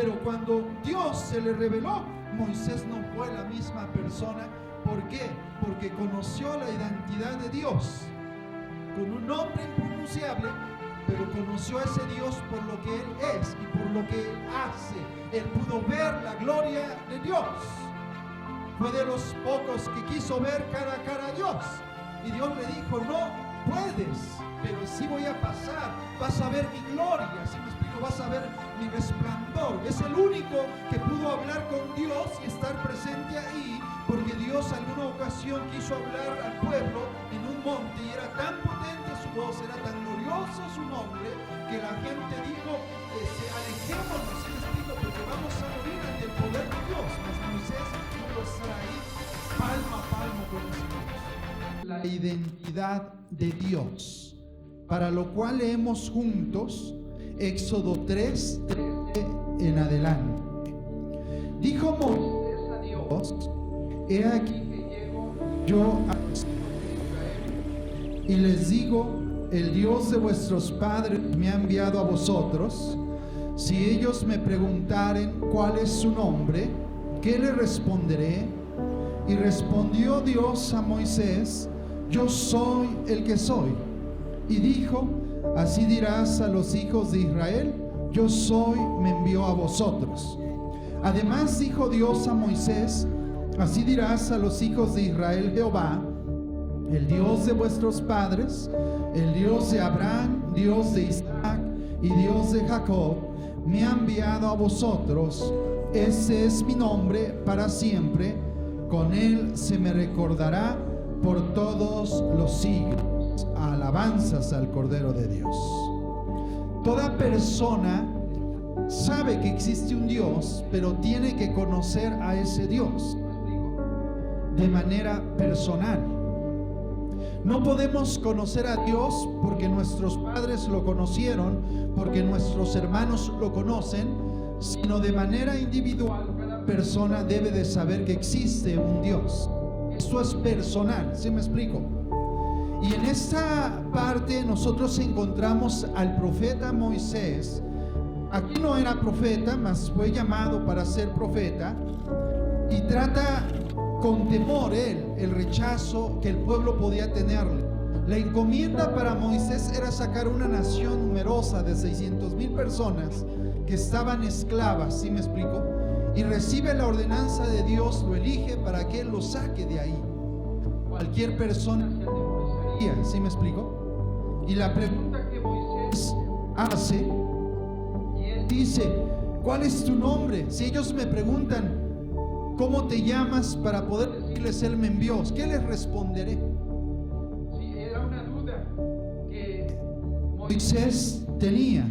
Pero cuando Dios se le reveló, Moisés no fue la misma persona. ¿Por qué? Porque conoció la identidad de Dios con un nombre impronunciable, pero conoció a ese Dios por lo que Él es y por lo que Él hace. Él pudo ver la gloria de Dios. Fue de los pocos que quiso ver cara a cara a Dios. Y Dios le dijo, no puedes, pero sí voy a pasar. Vas a ver mi gloria, ¿sí me explico? Vas a ver mi resplandor. Es el único que pudo hablar con Dios y estar presente ahí, porque Dios en alguna ocasión quiso hablar al pueblo en un monte y era tan potente su voz, era tan glorioso su nombre, que la gente dijo, alejémonos, ¿sí me explico? Porque vamos a morir ante el poder de Dios. Mas Moisés pudo estar ahí palmo a palmo con el Señor. La identidad de Dios, para lo cual leemos juntos Éxodo 3:13 en adelante. Dijo Moisés a Dios, he aquí que llego yo a Israel y les digo, el Dios de vuestros padres me ha enviado a vosotros. Si ellos me preguntaren cuál es su nombre, ¿qué le responderé? Y respondió Dios a Moisés, yo soy el que soy. Y dijo, así dirás a los hijos de Israel, yo soy, me envió a vosotros. Además dijo Dios a Moisés, así dirás a los hijos de Israel, Jehová, el Dios de vuestros padres, el Dios de Abraham, Dios de Isaac y Dios de Jacob, me ha enviado a vosotros. Ese es mi nombre para siempre, con él se me recordará por todos los siglos. Alabanzas al Cordero de Dios. Toda persona sabe que existe un Dios, pero tiene que conocer a ese Dios de manera personal. No podemos conocer a Dios porque nuestros padres lo conocieron, porque nuestros hermanos lo conocen, sino de manera individual. Cada persona debe de saber que existe un Dios. Esto es personal, ¿sí me explico? Y en esta parte nosotros encontramos al profeta Moisés. Aquí no era profeta, mas fue llamado para ser profeta, y trata con temor él el rechazo que el pueblo podía tenerle. La encomienda para Moisés era sacar una nación numerosa de 600,000 personas que estaban esclavas, ¿sí me explico? Y recibe la ordenanza de Dios, lo elige para que él lo saque de ahí. Cualquier persona se atemorizaría, ¿sí me explico? Y la pregunta que Moisés hace, y él dice, ¿cuál es tu nombre? Si ellos me preguntan, ¿cómo te llamas? Para poder decirles, él me envió, ¿qué les responderé? Sí, era una duda que Moisés tenía.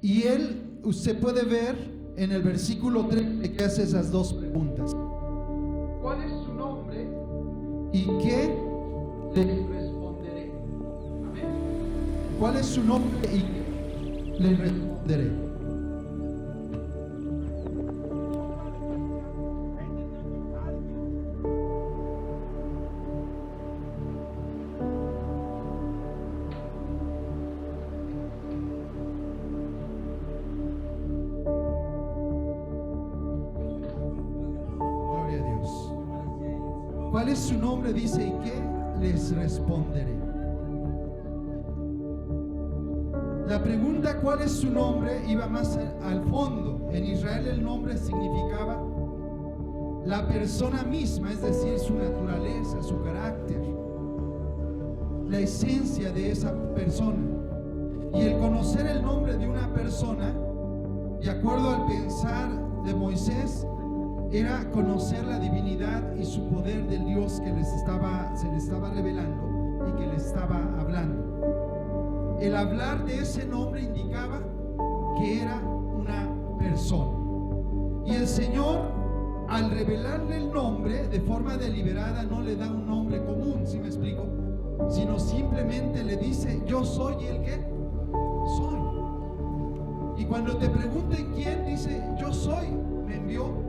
Y él, usted puede ver en el versículo 3 que hace esas dos preguntas. ¿Cuál es su nombre? ¿Y qué le responderé? Amén. ¿Cuál es su nombre y qué le responderé? ¿Cuál es su nombre? Dice, ¿y qué les responderé? La pregunta, ¿cuál es su nombre?, iba más al fondo. En Israel el nombre significaba la persona misma, es decir, su naturaleza, su carácter, la esencia de esa persona. Y el conocer el nombre de una persona, de acuerdo al pensar de Moisés, era conocer la divinidad y su poder del Dios que se le estaba revelando y que le estaba hablando. El hablar de ese nombre indicaba que era una persona. Y el Señor, al revelarle el nombre de forma deliberada, no le da un nombre común, ¿sí me explico? Sino simplemente le dice, yo soy el que soy. Y cuando te pregunten quién, dice, yo soy, me envió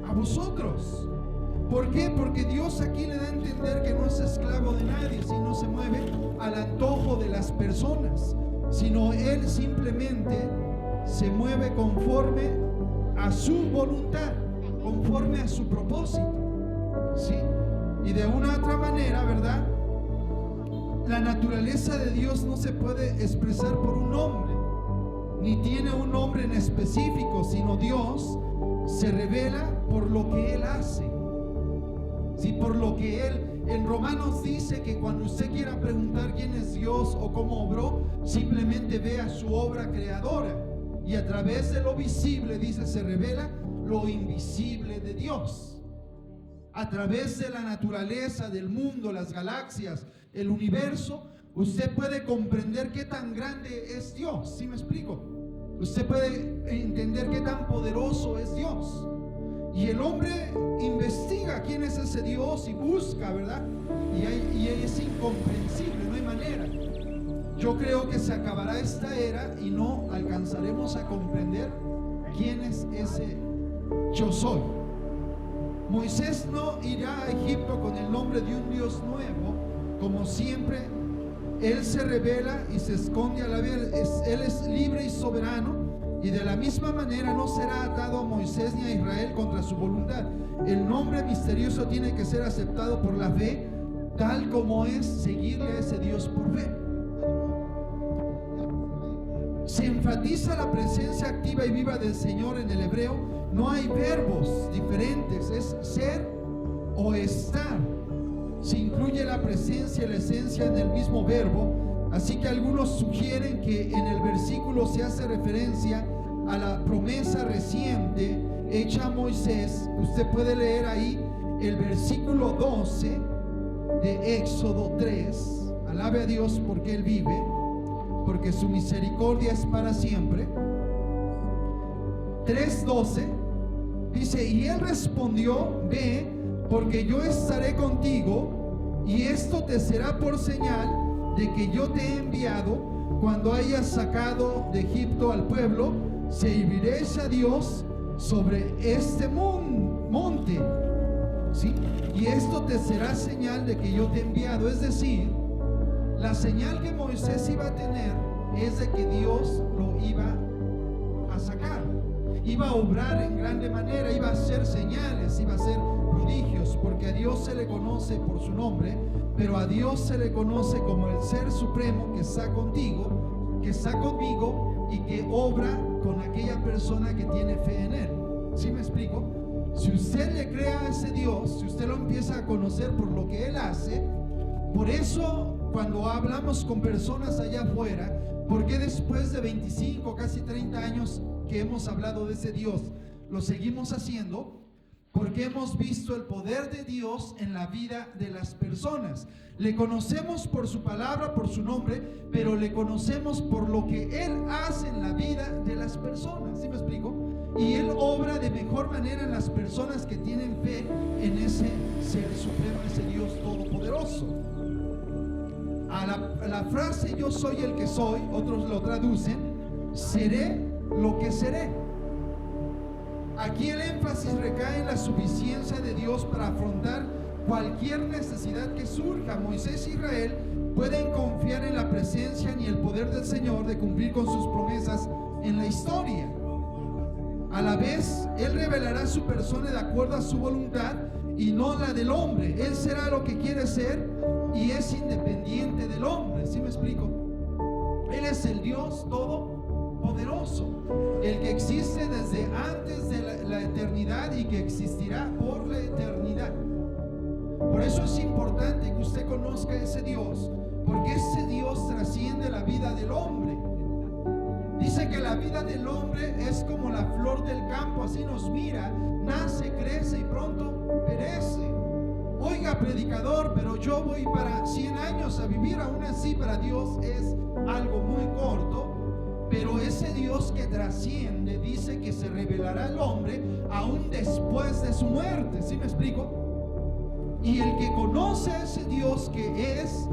a vosotros. ¿Por qué? Porque Dios aquí le da a entender que no es esclavo de nadie, sino se mueve al antojo de las personas, sino Él simplemente se mueve conforme a su voluntad, conforme a su propósito, ¿sí? Y de una otra manera, ¿verdad? La naturaleza de Dios no se puede expresar por un nombre, ni tiene un nombre en específico, sino Dios se revela por lo que Él hace, ¿sí? Por lo que Él, en Romanos dice que cuando usted quiera preguntar quién es Dios o cómo obró, simplemente vea su obra creadora, y a través de lo visible, dice, se revela lo invisible de Dios. A través de la naturaleza, del mundo, las galaxias, el universo, usted puede comprender qué tan grande es Dios. ¿Sí me explico? Usted puede entender qué tan poderoso es Dios. Y el hombre investiga quién es ese Dios y busca, ¿verdad? Y es incomprensible, no hay manera. Yo creo que se acabará esta era y no alcanzaremos a comprender quién es ese yo soy. Moisés no irá a Egipto con el nombre de un Dios nuevo, como siempre. Él se revela y se esconde a la vez. Él es libre y soberano, y de la misma manera no será atado a Moisés ni a Israel contra su voluntad. El nombre misterioso tiene que ser aceptado por la fe, tal como es seguirle a ese Dios por fe. Se enfatiza la presencia activa y viva del Señor en el hebreo. No hay verbos diferentes, es ser o estar. Se incluye la presencia y la esencia en el mismo verbo, así que algunos sugieren que en el versículo se hace referencia a la promesa reciente hecha a Moisés. Usted puede leer ahí el versículo 12 de Éxodo 3. Alabe a Dios porque Él vive, porque su misericordia es para siempre. 3:12 dice: y él respondió: ve, porque yo estaré contigo, y esto te será por señal de que yo te he enviado. Cuando hayas sacado de Egipto al pueblo, serviréis a Dios sobre este monte, ¿sí? Y esto te será señal de que yo te he enviado. Es decir, la señal que Moisés iba a tener es de que Dios lo iba a sacar, iba a obrar en grande manera, iba a hacer señales, iba a hacer prodigios, porque a Dios se le conoce por su nombre, pero a Dios se le conoce como el Ser Supremo que está contigo, que está conmigo y que obra con aquella persona que tiene fe en Él. ¿Sí me explico? Si usted le cree a ese Dios, si usted lo empieza a conocer por lo que Él hace, por eso cuando hablamos con personas allá afuera, porque después de 25, casi 30 años que hemos hablado de ese Dios, lo seguimos haciendo? Porque hemos visto el poder de Dios en la vida de las personas. Le conocemos por su palabra, por su nombre, pero le conocemos por lo que Él hace en la vida de las personas. ¿Sí me explico? Y Él obra de mejor manera en las personas que tienen fe en ese Ser Supremo, ese Dios Todopoderoso. A la frase yo soy el que soy, otros lo traducen, seré lo que seré. Aquí el énfasis recae en la suficiencia de Dios para afrontar cualquier necesidad que surja. Moisés e Israel pueden confiar en la presencia y el poder del Señor de cumplir con sus promesas en la historia. A la vez, Él revelará su persona de acuerdo a su voluntad y no la del hombre. Él será lo que quiere ser y es independiente del hombre. ¿Sí me explico? Él es el Dios todopoderoso, el que existe desde antes de la eternidad y que existirá por la eternidad. Por eso es importante que usted conozca ese Dios, porque ese Dios trasciende la vida del hombre. Dice que la vida del hombre es como la flor del campo, así nos mira, nace, crece y pronto perece. Oiga, predicador, pero yo voy para 100 años a vivir. Aún así para Dios es algo muy corto, pero ese Dios que trasciende dice que se revelará al hombre aún después de su muerte. ¿Sí me explico? Y el que conoce a ese Dios que es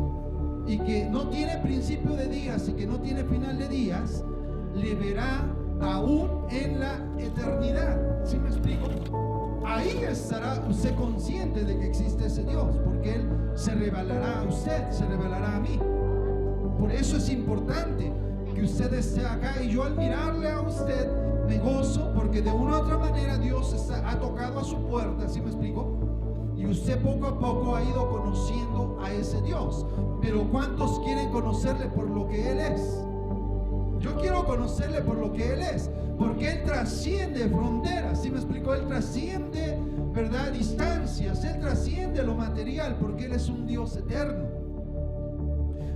y que no tiene principio de días y que no tiene final de días, le verá aún en la eternidad. ¿Sí me explico? Ahí estará usted consciente de que existe ese Dios, porque Él se revelará a usted, se revelará a mí. Por eso es importante que que usted esté acá, y yo al mirarle a usted me gozo porque de una u otra manera Dios ha tocado a su puerta, ¿sí me explico? Y usted poco a poco ha ido conociendo a ese Dios. Pero ¿cuántos quieren conocerle por lo que Él es? Yo quiero conocerle por lo que Él es, porque Él trasciende fronteras, ¿sí me explicó? Él trasciende, ¿verdad?, distancias, Él trasciende lo material, porque Él es un Dios eterno.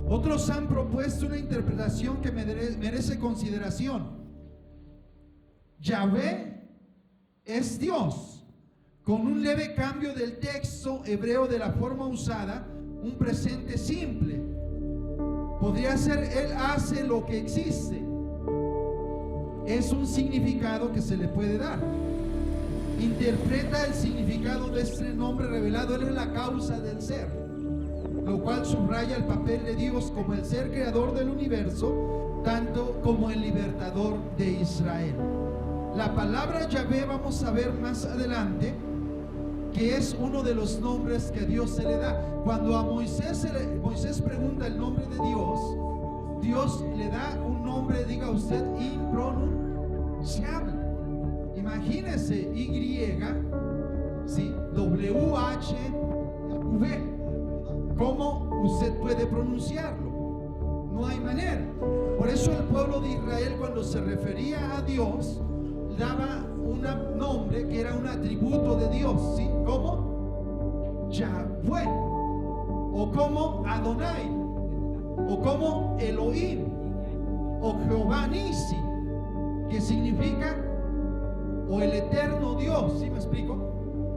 Otros han propuesto una interpretación que merece consideración. Yahvé es Dios, con un leve cambio del texto hebreo de la forma usada, un presente simple. Podría ser Él hace lo que existe. Es un significado que se le puede dar. Interpreta el significado de este nombre revelado. Él es la causa del ser, lo cual subraya el papel de Dios como el ser creador del universo, tanto como el libertador de Israel. La palabra Yahvé, vamos a ver más adelante, que es uno de los nombres que a Dios se le da. Cuando a Moisés pregunta el nombre de Dios, Dios le da un nombre, diga usted, impronunciable. Imagínese WHV. ¿Cómo usted puede pronunciarlo? No hay manera. Por eso el pueblo de Israel, cuando se refería a Dios, daba un nombre que era un atributo de Dios, ¿sí? Como Yahweh, o como Adonai, o como Elohim, o Jehová Nisi, que significa o el eterno Dios, ¿sí me explico?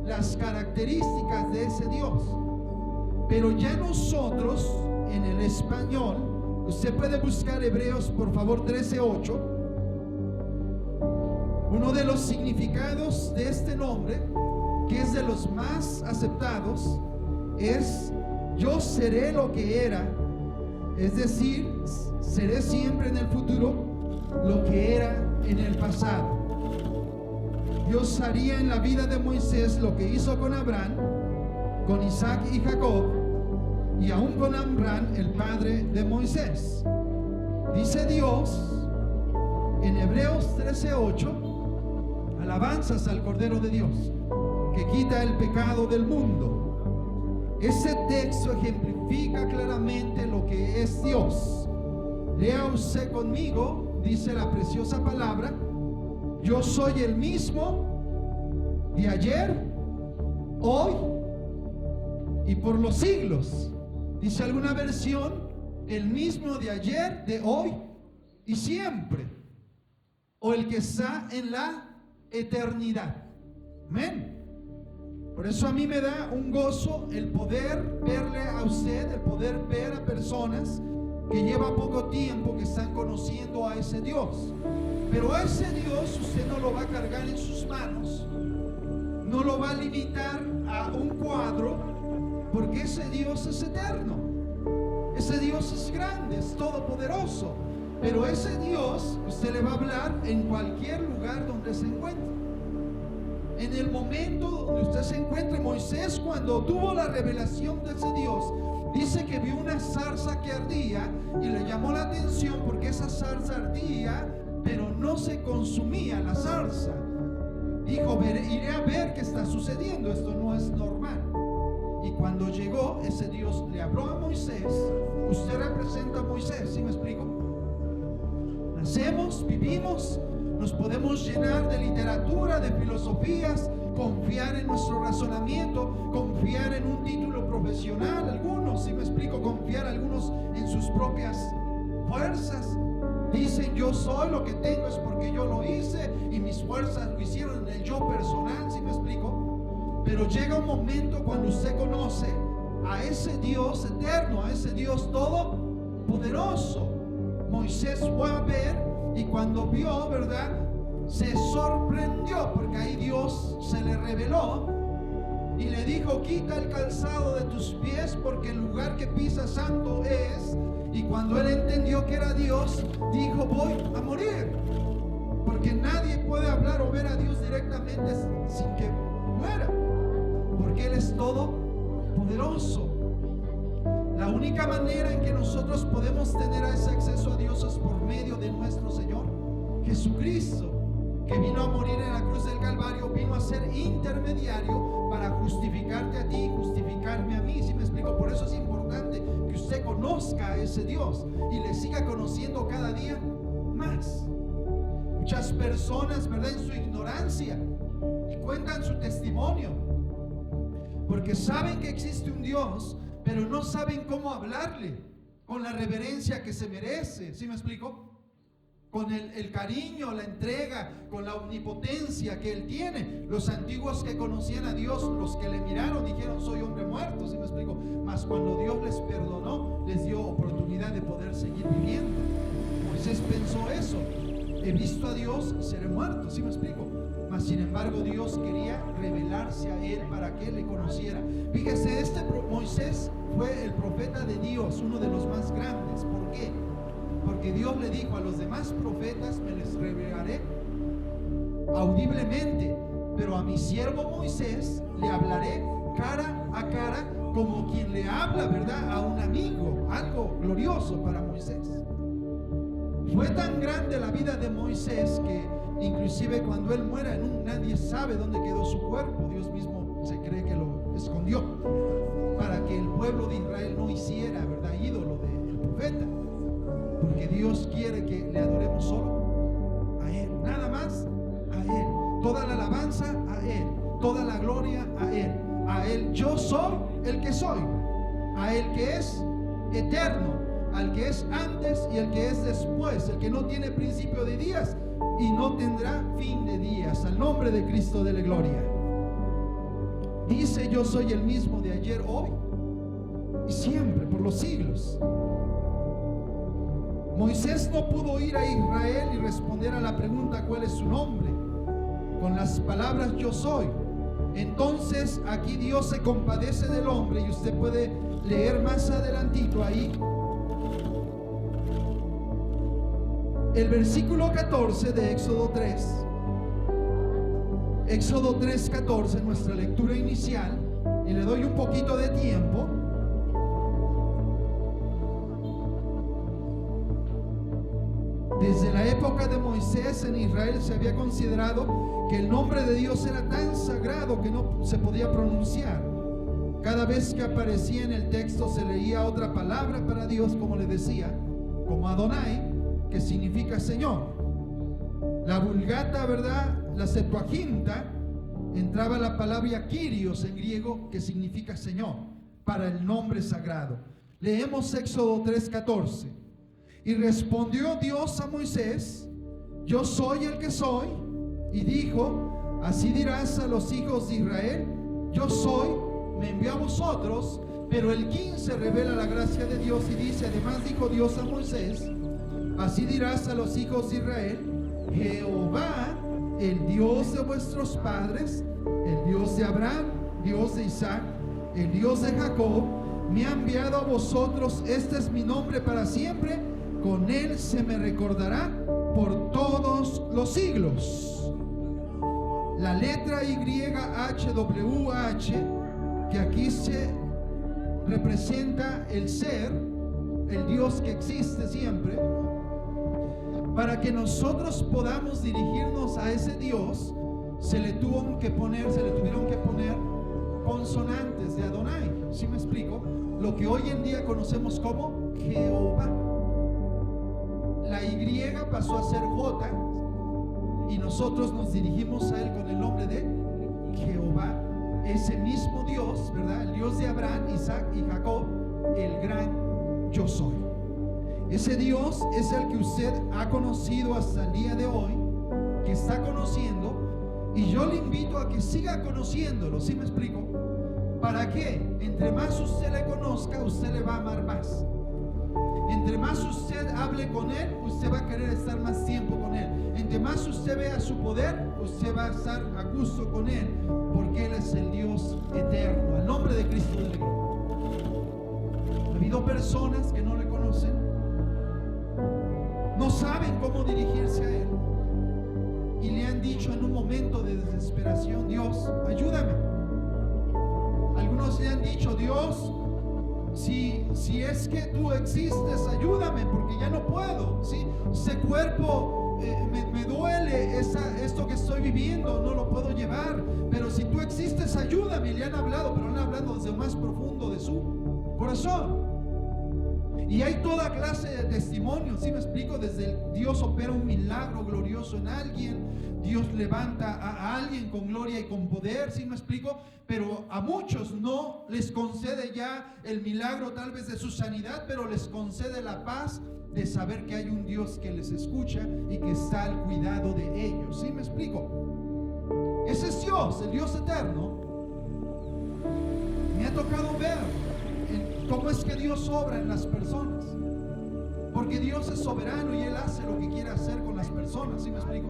Las características de ese Dios. Pero ya nosotros en el español, usted puede buscar Hebreos, por favor, 13:8. Uno de los significados de este nombre, que es de los más aceptados, es: yo seré lo que era, es decir, seré siempre en el futuro lo que era en el pasado. Dios haría en la vida de Moisés lo que hizo con Abraham, con Isaac y Jacob, y aún con Amram, el padre de Moisés. Dice Dios en Hebreos 13:8, alabanzas al Cordero de Dios, que quita el pecado del mundo. Ese texto ejemplifica claramente lo que es Dios. Lea usted conmigo, dice la preciosa palabra: yo soy el mismo de ayer, hoy y por los siglos. Dice alguna versión: el mismo de ayer, de hoy y siempre, o el que está en la eternidad. Amén. Por eso a mí me da un gozo el poder verle a usted, el poder ver a personas que lleva poco tiempo que están conociendo a ese Dios. Pero a ese Dios usted no lo va a cargar en sus manos, no lo va a limitar a un cuadro, porque ese Dios es eterno, ese Dios es grande, es todopoderoso. Pero ese Dios usted le va a hablar en cualquier lugar donde se encuentre. En el momento donde usted se encuentre. Moisés, cuando tuvo la revelación de ese Dios, dice que vio una zarza que ardía y le llamó la atención porque esa zarza ardía, pero no se consumía la zarza. Dijo: iré a ver qué está sucediendo, esto no es normal. Y cuando llegó, ese Dios le habló a Moisés. Usted representa a Moisés, ¿sí me explico? Nacemos, vivimos, nos podemos llenar de literatura, de filosofías, confiar en nuestro razonamiento, confiar en un título profesional, algunos, ¿sí me explico? Confiar algunos en sus propias fuerzas. Dicen: yo soy, lo que tengo es porque yo lo hice y mis fuerzas lo hicieron en el yo personal, ¿sí me explico? Pero llega un momento cuando usted conoce a ese Dios eterno, a ese Dios todopoderoso. Moisés fue a ver, y cuando vio, ¿verdad?, se sorprendió, porque ahí Dios se le reveló y le dijo: quita el calzado de tus pies, porque el lugar que pisas santo es. Y cuando él entendió que era Dios, dijo: voy a morir, porque nadie puede hablar o ver a Dios directamente sin que muera, porque Él es todopoderoso. La única manera en que nosotros podemos tener ese acceso a Dios es por medio de nuestro Señor Jesucristo, que vino a morir en la cruz del Calvario, vino a ser intermediario para justificarte a ti, justificarme a mí. ¿Sí me explico? Por eso es importante que usted conozca a ese Dios y le siga conociendo cada día más. Muchas personas, ¿verdad?, en su ignorancia, y cuentan su testimonio, porque saben que existe un Dios, pero no saben cómo hablarle con la reverencia que se merece. ¿Sí me explico? Con el cariño, la entrega, con la omnipotencia que Él tiene. Los antiguos que conocían a Dios, los que le miraron, dijeron: soy hombre muerto. ¿Sí me explico? Mas cuando Dios les perdonó, les dio oportunidad de poder seguir viviendo. Moisés pensó eso: he visto a Dios, seré muerto. ¿Sí me explico? Mas sin embargo Dios quería revelarse a él para que él le conociera. Fíjese, Moisés fue el profeta de Dios, uno de los más grandes. ¿Por qué? Porque Dios le dijo: a los demás profetas me les revelaré audiblemente, pero a mi siervo Moisés le hablaré cara a cara, como quien le habla, ¿verdad?, a un amigo. Algo glorioso para Moisés. Fue tan grande la vida de Moisés que inclusive cuando él muera, nadie sabe dónde quedó su cuerpo. Dios mismo se cree que lo escondió para que el pueblo de Israel no hiciera, ¿verdad?, ídolo del profeta, porque Dios quiere que le adoremos solo a Él, nada más a Él, toda la alabanza a Él, toda la gloria a Él. A Él yo soy el que soy, a Él que es eterno, al que es antes y el que es después, el que no tiene principio de días y no tendrá fin de días. Al nombre de Cristo de la gloria. Dice: yo soy el mismo de ayer, hoy y siempre, por los siglos. Moisés no pudo ir a Israel y responder a la pregunta: ¿cuál es su nombre?, con las palabras yo soy. Entonces aquí Dios se compadece del hombre, y usted puede leer más adelantito ahí el versículo 14 de Éxodo 3. Éxodo 3:14, nuestra lectura inicial, y le doy un poquito de tiempo. Desde la época de Moisés en Israel se había considerado que el nombre de Dios era tan sagrado que no se podía pronunciar. Cada vez que aparecía en el texto se leía otra palabra para Dios, como le decía, como Adonai, que significa Señor. La Vulgata, ¿verdad?, la Septuaginta, entraba la palabra Kyrios en griego, que significa Señor, para el nombre sagrado. Leemos Éxodo 3:14. Y respondió Dios a Moisés: yo soy el que soy. Y dijo: así dirás a los hijos de Israel: yo soy, me envió a vosotros. Pero el 15 revela la gracia de Dios y dice: además dijo Dios a Moisés: así dirás a los hijos de Israel: Jehová, el Dios de vuestros padres, el Dios de Abraham, Dios de Isaac, el Dios de Jacob, me ha enviado a vosotros. Este es mi nombre para siempre, con él se me recordará por todos los siglos. La letra YHWH, que aquí se representa el ser, el Dios que existe siempre. Para que nosotros podamos dirigirnos a ese Dios, se le tuvieron que poner consonantes de Adonai. ¿Sí me explico? Lo que hoy en día conocemos como Jehová. La Y pasó a ser J, y nosotros nos dirigimos a él con el nombre de Jehová. Ese mismo Dios, ¿verdad?, el Dios de Abraham, Isaac y Jacob, el gran yo soy. Ese Dios es el que usted ha conocido hasta el día de hoy, que está conociendo, y yo le invito a que siga conociéndolo. ¿Sí me explico? ¿Para qué? Entre más usted le conozca, usted le va a amar más. Entre más usted hable con él, usted va a querer estar más tiempo con él. Entre más usted vea su poder, usted va a estar a gusto con él, porque él es el Dios eterno. Al nombre de Cristo de la gloria. Ha habido personas que no le conocen, no saben cómo dirigirse a él, y le han dicho en un momento de desesperación: Dios, ayúdame. Algunos le han dicho: Dios, si es que tú existes, ayúdame, porque ya no puedo, ¿sí? Ese cuerpo me duele, esto que estoy viviendo, no lo puedo llevar, pero si tú existes, ayúdame. Le han hablado, pero han hablado desde lo más profundo de su corazón. Y hay toda clase de testimonios, ¿sí me explico? Desde Dios opera un milagro glorioso en alguien, Dios levanta a alguien con gloria y con poder, ¿sí me explico? Pero a muchos no les concede ya el milagro tal vez de su sanidad, pero les concede la paz de saber que hay un Dios que les escucha y que está al cuidado de ellos, ¿sí me explico? Ese es Dios, el Dios eterno. Me ha tocado ver cómo es que Dios obra en las personas, porque Dios es soberano y Él hace lo que quiere hacer con las personas, ¿sí me explico?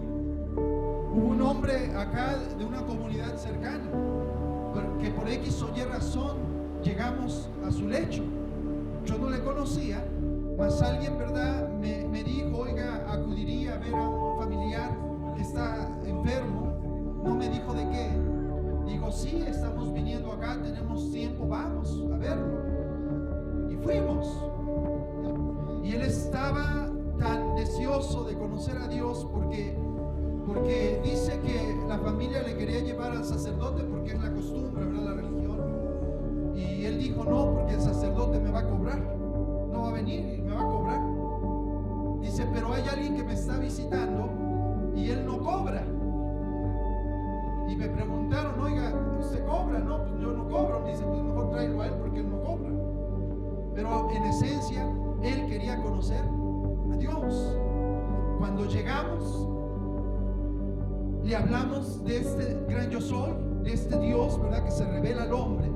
Hubo un hombre acá de una comunidad cercana que por X o Y razón llegamos a su lecho. Yo no le conocía, mas alguien, ¿verdad?, me dijo, oiga, acudiría a ver a un familiar que está enfermo. No me dijo de qué. Digo, sí, estamos viniendo acá, tenemos tiempo, vamos a verlo. Y fuimos. Y él estaba tan deseoso de conocer a Dios porque dice que la familia le quería llevar al sacerdote porque es la costumbre, ¿verdad?, la religión. Y él dijo, no, porque el sacerdote me va a cobrar, no va a venir y me va a cobrar. Dice, pero hay alguien que me está visitando y él no cobra. Y me preguntaron, oiga, ¿usted cobra? No, pues yo no cobro. Dice, pues mejor tráelo a él porque él no cobra. Pero en esencia, él quería conocer a Dios. Cuando llegamos, le hablamos de este gran yo soy, de este Dios, ¿verdad?, que se revela al hombre,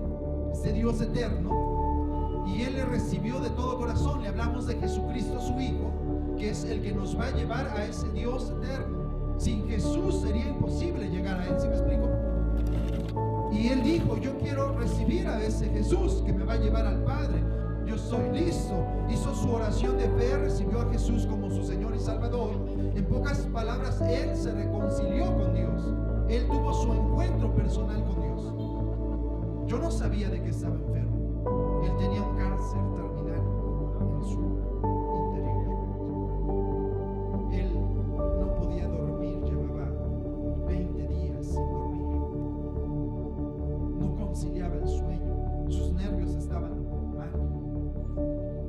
este Dios eterno, y él le recibió de todo corazón. Le hablamos de Jesucristo, su Hijo, que es el que nos va a llevar a ese Dios eterno. Sin Jesús sería imposible llegar a Él, ¿sí me explico? Y Él dijo, yo quiero recibir a ese Jesús que me va a llevar al Padre. Yo estoy listo. Hizo su oración de fe, recibió a Jesús como su Señor y Salvador. En pocas palabras, Él se reconcilió con Dios. Él tuvo su encuentro personal con Dios. Yo no sabía de qué estaba enfermo. Él tenía un cáncer terminal en su interior. Él no podía dormir, llevaba 20 días sin dormir. No conciliaba el sueño, sus nervios estaban mal.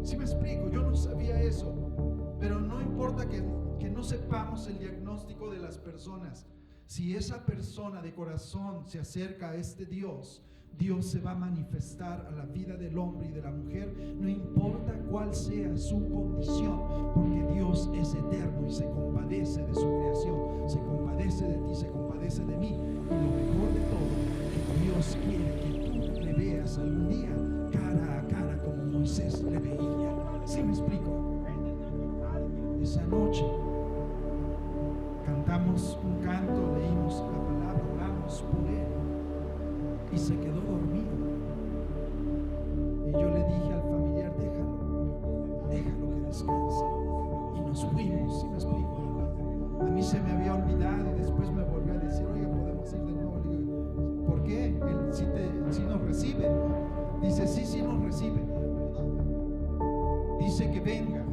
¿Sí me explico? Yo no sabía eso, pero no importa que no sepamos el diagnóstico de las personas. Si esa persona de corazón se acerca a este Dios, Dios se va a manifestar a la vida del hombre y de la mujer, no importa cuál sea su condición, porque Dios es eterno y se compadece de su creación, se compadece de ti, se compadece de mí. Y lo mejor de todo, que Dios quiere que tú le veas algún día cara a cara como Moisés le veía. ¿Sí me explico? Esa noche cantamos un canto, leímos la palabra, oramos por él y se quedó dormido. Y yo le dije al familiar, déjalo que descanse. Y nos fuimos, ¿sí me explico? A mí se me había olvidado y después me volvió a decir, oiga, podemos ir de nuevo. Le digo, ¿por qué? Él sí nos recibe. Dice, sí nos recibe. Dice que venga.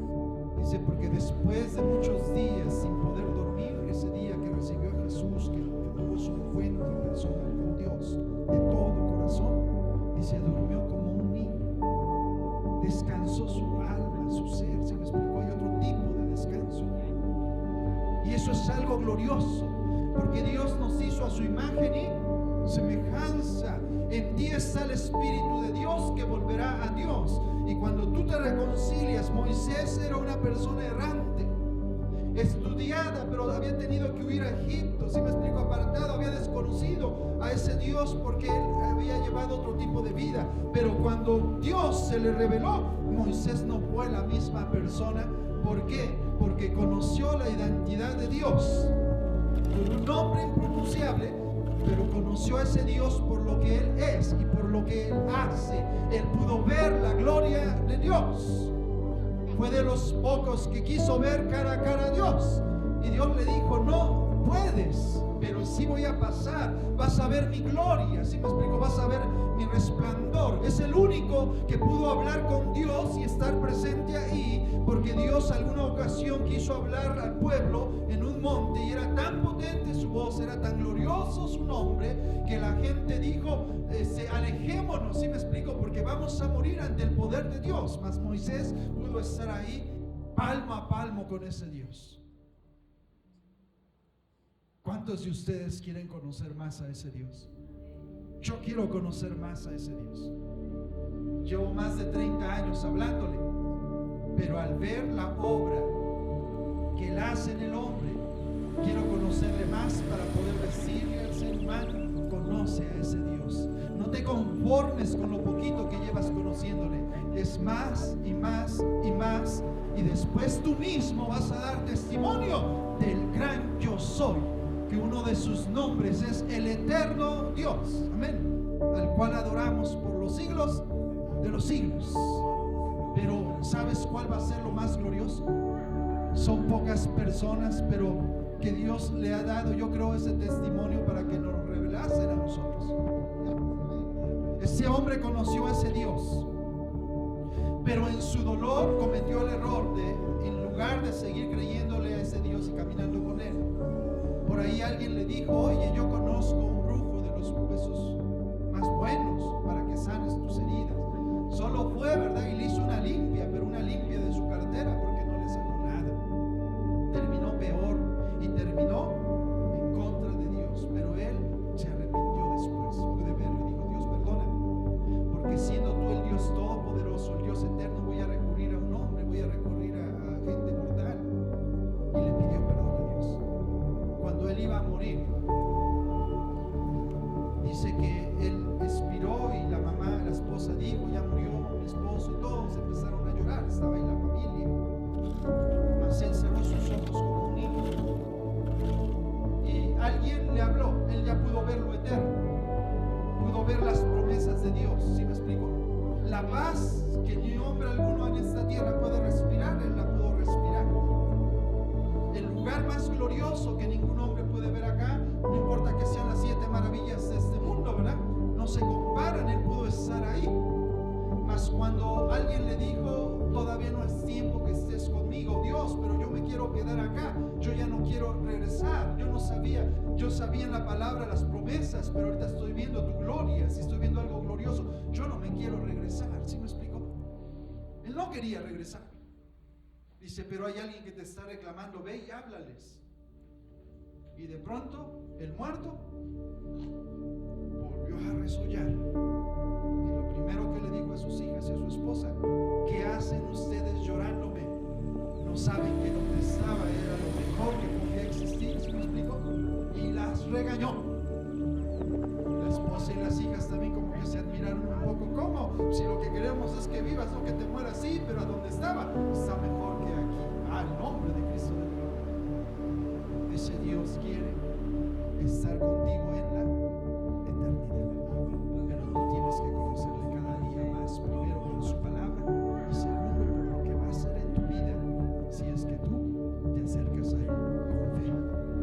Dice, porque después de muchos días sin poder dormir, ese día que recibió a Jesús, que tuvo su encuentro personal con Dios de todo corazón, dice, durmió como un niño, descansó su alma, su ser. ¿Se me explicó? Hay otro tipo de descanso, y eso es algo glorioso, porque Dios nos hizo a su imagen y semejanza. En ti está el Espíritu de Dios que volverá a Dios. Y cuando tú te reconcilias, Moisés era una persona errante, estudiada, pero había tenido que huir a Egipto. ¿Sí me explico? Apartado, había desconocido a ese Dios porque él había llevado otro tipo de vida. Pero cuando Dios se le reveló, Moisés no fue la misma persona. ¿Por qué? Porque conoció la identidad de Dios con un nombre impronunciable, pero conoció a ese Dios por lo que Él es y por lo que Él hace. Él pudo ver la gloria de Dios. Fue de los pocos que quiso ver cara a cara a Dios. Y Dios le dijo, no puedes, pero y sí voy a pasar. Vas a ver mi gloria, ¿sí me explico? Vas a ver mi resplandor. Es el único que pudo hablar con Dios y estar presente ahí, porque Dios alguna ocasión quiso hablar al pueblo en un monte y era tan potente su voz, era tan glorioso su nombre, que la gente dijo, alejémonos, ¿sí me explico? Porque vamos a morir ante el poder de Dios. Mas Moisés pudo estar ahí palmo a palmo con ese Dios. ¿Cuántos de ustedes quieren conocer más a ese Dios? Yo quiero conocer más a ese Dios. Llevo más de 30 años hablándole, pero al ver la obra que Él hace en el hombre, quiero conocerle más para poder decirle al ser humano: conoce a ese Dios. No te conformes con lo poquito que llevas conociéndole. Es más y más y más. Y después tú mismo vas a dar testimonio del gran yo soy, que uno de sus nombres es el eterno Dios. Amén. Al cual adoramos por los siglos de los siglos. Pero ¿sabes cuál va a ser lo más glorioso? Son pocas personas, pero que Dios le ha dado, yo creo, ese testimonio para que nos revelasen a nosotros. Ese hombre conoció a ese Dios, pero en su dolor cometió el error de, en lugar de seguir creyéndole a ese Dios y caminando con él, por ahí alguien le dijo: oye, yo conozco un brujo de los huesos más buenos para que sanes tus heridas. Solo fue, ¿verdad? Y le hizo una limpia, pero una limpia de su cartera, porque no le sanó nada. Terminó peor y terminó en contra de Dios, pero él se arrepintió después. Pude verlo y dijo: Dios, perdóname, porque siendo tú el Dios todopoderoso, el Dios eterno, voy a recurrir a un hombre, voy a recurrir a gente mortal. Y le pidió perdón a Dios. Cuando él iba a morir, dice que él expiró y la mamá, la esposa dijo: ya murió mi esposo, y todos empezaron a llorar. Estaba ahí la familia, mas él cerró sus ojos como un niño y alguien le habló. Él ya pudo ver lo eterno, pudo ver las promesas de Dios. ¿Sí me explico? La paz que ni hombre alguno en esta tierra puede respirar, él la pudo respirar. El lugar más glorioso que ningún hombre puede ver acá, no importa que sean las 7 maravillas de este mundo, ¿verdad? No se comparan, él pudo estar ahí. Mas cuando alguien le dijo: todavía no es tiempo que estés conmigo, Dios, pero yo me quiero quedar acá, yo ya no quiero regresar. Yo sabía en la palabra las promesas, pero ahorita estoy viendo tu gloria. Si estoy viendo algo glorioso, yo no me quiero regresar. ¿Sí me explico? Él no quería regresar. Dice: pero hay alguien que te está reclamando, ve y háblales. Y de pronto el muerto volvió a resollar. Y lo primero que le dijo a sus hijas y a su esposa: ¿qué hacen ustedes llorándome? No saben que donde estaba era lo mejor que podía existir. ¿Sí me explico? Y las regañó. La esposa y las hijas también como que se admiraron un poco. ¿Cómo? Si lo que queremos es que vivas, no que te mueras. Sí, pero a donde estaba está mejor que aquí. Al nombre de Cristo de gloria. Ese Dios quiere estar contigo en la eternidad, pero tú tienes que conocerle cada día más, primero con su palabra y segundo por lo que va a hacer en tu vida, si es que tú te acercas a él con fe.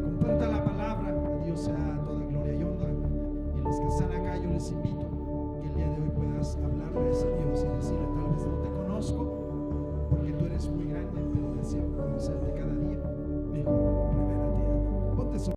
Comparta la palabra. A Dios sea toda gloria y honra, y los que están acá, yo les invito que el día de hoy puedas hablarle a ese Dios y decirle: tal vez no te conozco porque tú eres muy grande, pero deseo conocerte cada día mejor. Revélate a mí. Ponte